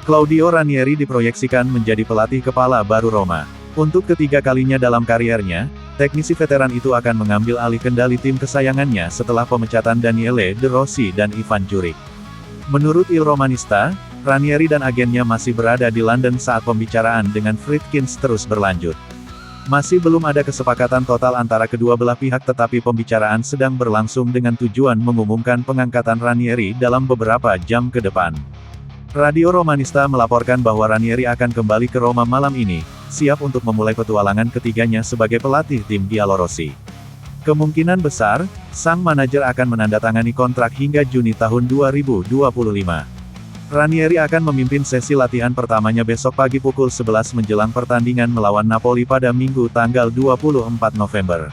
Claudio Ranieri diproyeksikan menjadi pelatih kepala baru Roma. Untuk ketiga kalinya dalam kariernya, teknisi veteran itu akan mengambil alih kendali tim kesayangannya setelah pemecatan Daniele De Rossi dan Ivan Juric. Menurut Il Romanista, Ranieri dan agennya masih berada di London saat pembicaraan dengan Friedkins terus berlanjut. Masih belum ada kesepakatan total antara kedua belah pihak, tetapi pembicaraan sedang berlangsung dengan tujuan mengumumkan pengangkatan Ranieri dalam beberapa jam ke depan. Radio Romanista melaporkan bahwa Ranieri akan kembali ke Roma malam ini, siap untuk memulai petualangan ketiganya sebagai pelatih tim Giallorossi. Kemungkinan besar, sang manajer akan menandatangani kontrak hingga Juni tahun 2025. Ranieri akan memimpin sesi latihan pertamanya besok pagi pukul 11 menjelang pertandingan melawan Napoli pada Minggu tanggal 24 November.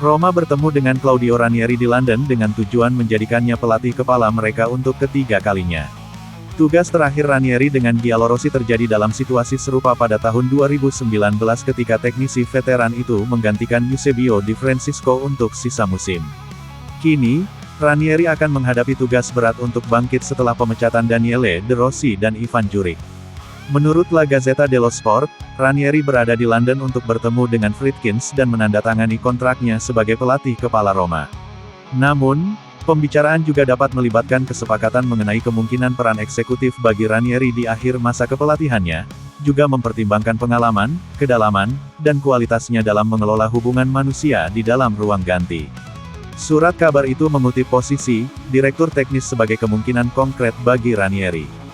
Roma bertemu dengan Claudio Ranieri di London dengan tujuan menjadikannya pelatih kepala mereka untuk ketiga kalinya. Tugas terakhir Ranieri dengan Giallorossi terjadi dalam situasi serupa pada tahun 2019 ketika teknisi veteran itu menggantikan Eusebio Di Francesco untuk sisa musim. Kini, Ranieri akan menghadapi tugas berat untuk bangkit setelah pemecatan Daniele De Rossi dan Ivan Juric. Menurut La Gazzetta dello Sport, Ranieri berada di London untuk bertemu dengan Friedkins dan menandatangani kontraknya sebagai pelatih kepala Roma. Namun, pembicaraan juga dapat melibatkan kesepakatan mengenai kemungkinan peran eksekutif bagi Ranieri di akhir masa kepelatihannya, juga mempertimbangkan pengalaman, kedalaman, dan kualitasnya dalam mengelola hubungan manusia di dalam ruang ganti. Surat kabar itu mengutip posisi direktur teknis sebagai kemungkinan konkret bagi Ranieri.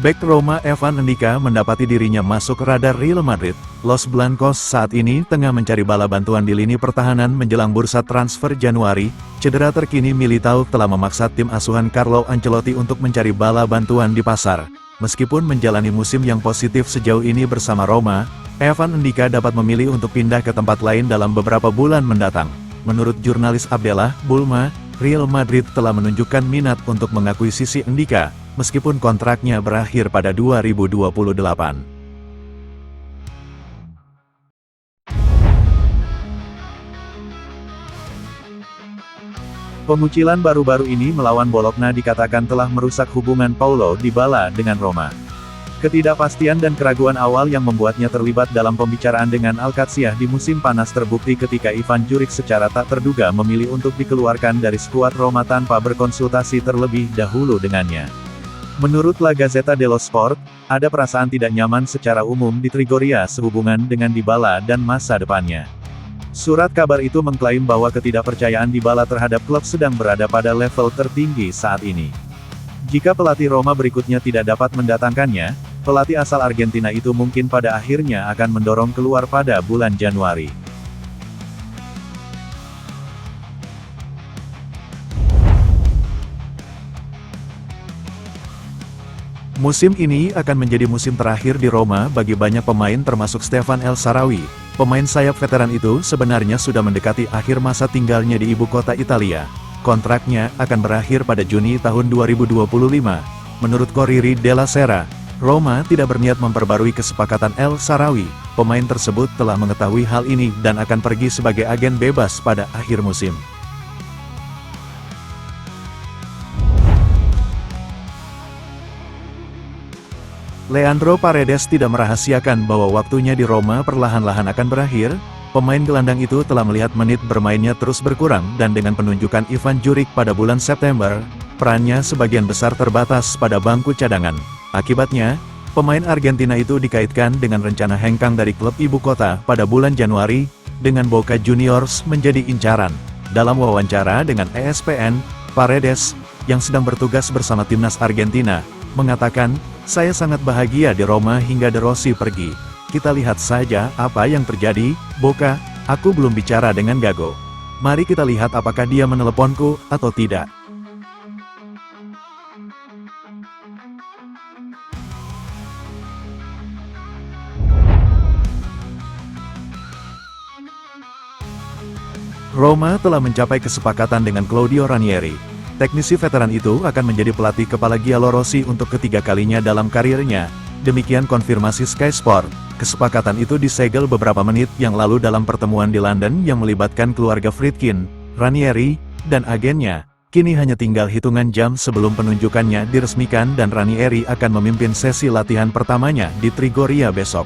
Bek Roma Evan Ndicka mendapati dirinya masuk radar Real Madrid. Los Blancos saat ini tengah mencari bala bantuan di lini pertahanan menjelang bursa transfer Januari. Cedera terkini Militao telah memaksa tim asuhan Carlo Ancelotti untuk mencari bala bantuan di pasar. Meskipun menjalani musim yang positif sejauh ini bersama Roma, Evan Ndicka dapat memilih untuk pindah ke tempat lain dalam beberapa bulan mendatang. Menurut jurnalis Abdellah Bulma, Real Madrid telah menunjukkan minat untuk mengakuisisi Ndicka, meskipun kontraknya berakhir pada 2028. Pengucilan baru-baru ini melawan Bologna dikatakan telah merusak hubungan Paulo Dybala dengan Roma. Ketidakpastian dan keraguan awal yang membuatnya terlibat dalam pembicaraan dengan Alcacer di musim panas terbukti ketika Ivan Juric secara tak terduga memilih untuk dikeluarkan dari skuad Roma tanpa berkonsultasi terlebih dahulu dengannya. Menurut La Gazzetta dello Sport, ada perasaan tidak nyaman secara umum di Trigoria sehubungan dengan Dybala dan masa depannya. Surat kabar itu mengklaim bahwa ketidakpercayaan Dybala terhadap klub sedang berada pada level tertinggi saat ini. Jika pelatih Roma berikutnya tidak dapat mendatangkannya, pelatih asal Argentina itu mungkin pada akhirnya akan mendorong keluar pada bulan Januari. Musim ini akan menjadi musim terakhir di Roma bagi banyak pemain termasuk Stefan El Shaarawy. Pemain sayap veteran itu sebenarnya sudah mendekati akhir masa tinggalnya di ibu kota Italia. Kontraknya akan berakhir pada Juni tahun 2025. Menurut Corriere della Sera, Roma tidak berniat memperbarui kesepakatan El Shaarawy. Pemain tersebut telah mengetahui hal ini dan akan pergi sebagai agen bebas pada akhir musim. Leandro Paredes tidak merahasiakan bahwa waktunya di Roma perlahan-lahan akan berakhir. Pemain gelandang itu telah melihat menit bermainnya terus berkurang dan dengan penunjukan Ivan Juric pada bulan September, perannya sebagian besar terbatas pada bangku cadangan. Akibatnya, pemain Argentina itu dikaitkan dengan rencana hengkang dari klub ibu kota pada bulan Januari, dengan Boca Juniors menjadi incaran. Dalam wawancara dengan ESPN, Paredes, yang sedang bertugas bersama timnas Argentina, mengatakan, "Saya sangat bahagia di Roma hingga De Rossi pergi. Kita lihat saja apa yang terjadi, Boca, aku belum bicara dengan Gago. Mari kita lihat apakah dia meneleponku atau tidak." Roma telah mencapai kesepakatan dengan Claudio Ranieri. Teknisi veteran itu akan menjadi pelatih kepala Giallorossi untuk ketiga kalinya dalam karirnya. Demikian konfirmasi Sky Sport. Kesepakatan itu disegel beberapa menit yang lalu dalam pertemuan di London yang melibatkan keluarga Friedkin, Ranieri, dan agennya. Kini hanya tinggal hitungan jam sebelum penunjukannya diresmikan dan Ranieri akan memimpin sesi latihan pertamanya di Trigoria besok.